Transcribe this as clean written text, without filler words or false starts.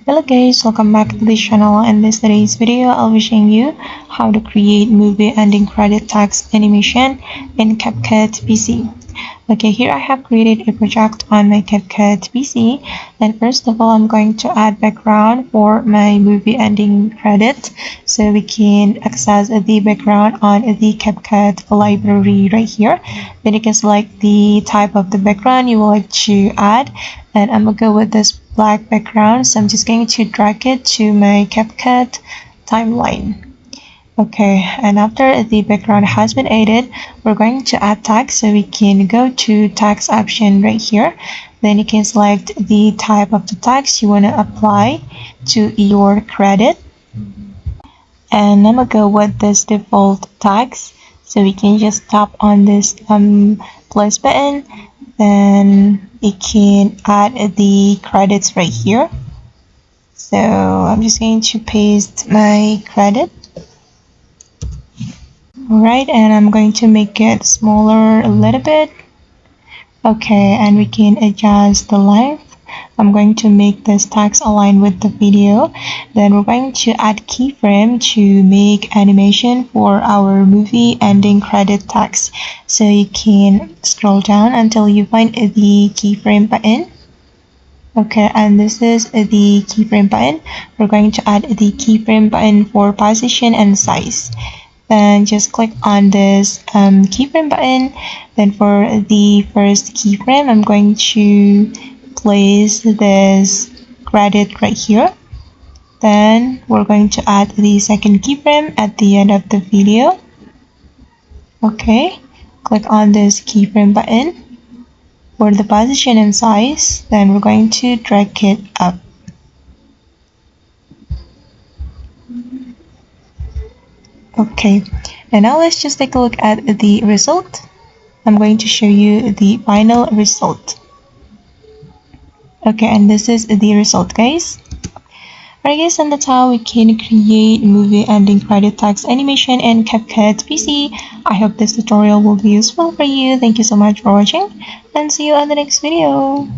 Hello guys, welcome back to this channel. In today's video, I'll be showing you how to create movie ending credit text animation in CapCut PC. Okay, here I have created a project on my CapCut PC. And first of all, I'm going to add background for my movie ending credit so we can access the background on the CapCut library right here. Then you can select the type of the background you would like to add, and I'm gonna go with this black background, so I'm just going to drag it to my CapCut timeline. Okay, and after the background has been added, we're going to add text, so we can go to text option right here. Then you can select the type of the text you want to apply to your credit, and I'm gonna go with this default text, so we can just tap on this plus button. Then you can add the credits right here. So I'm just going to paste my credit. Alright, and I'm going to make it smaller a little bit. Okay, and we can adjust the length. I'm going to make this text align with the video. Then we're going to add keyframe to make animation for our movie ending credit text. So you can scroll down until you find the keyframe button. Okay, and this is the keyframe button. We're going to add the keyframe button for position and size. Then just click on this keyframe button. Then for the first keyframe, I'm going to place this credit right here. Then we're going to add the second keyframe at the end of the video. Okay, click on this keyframe button. For the position and size, then we're going to drag it up. Okay, and now let's just take a look at the result. I'm going to show you the final result. Okay, and this is the result, guys. Alright guys, and that's how we can create movie ending credit text animation in CapCut PC. I hope this tutorial will be useful for you. Thank you so much for watching, and see you on the next video.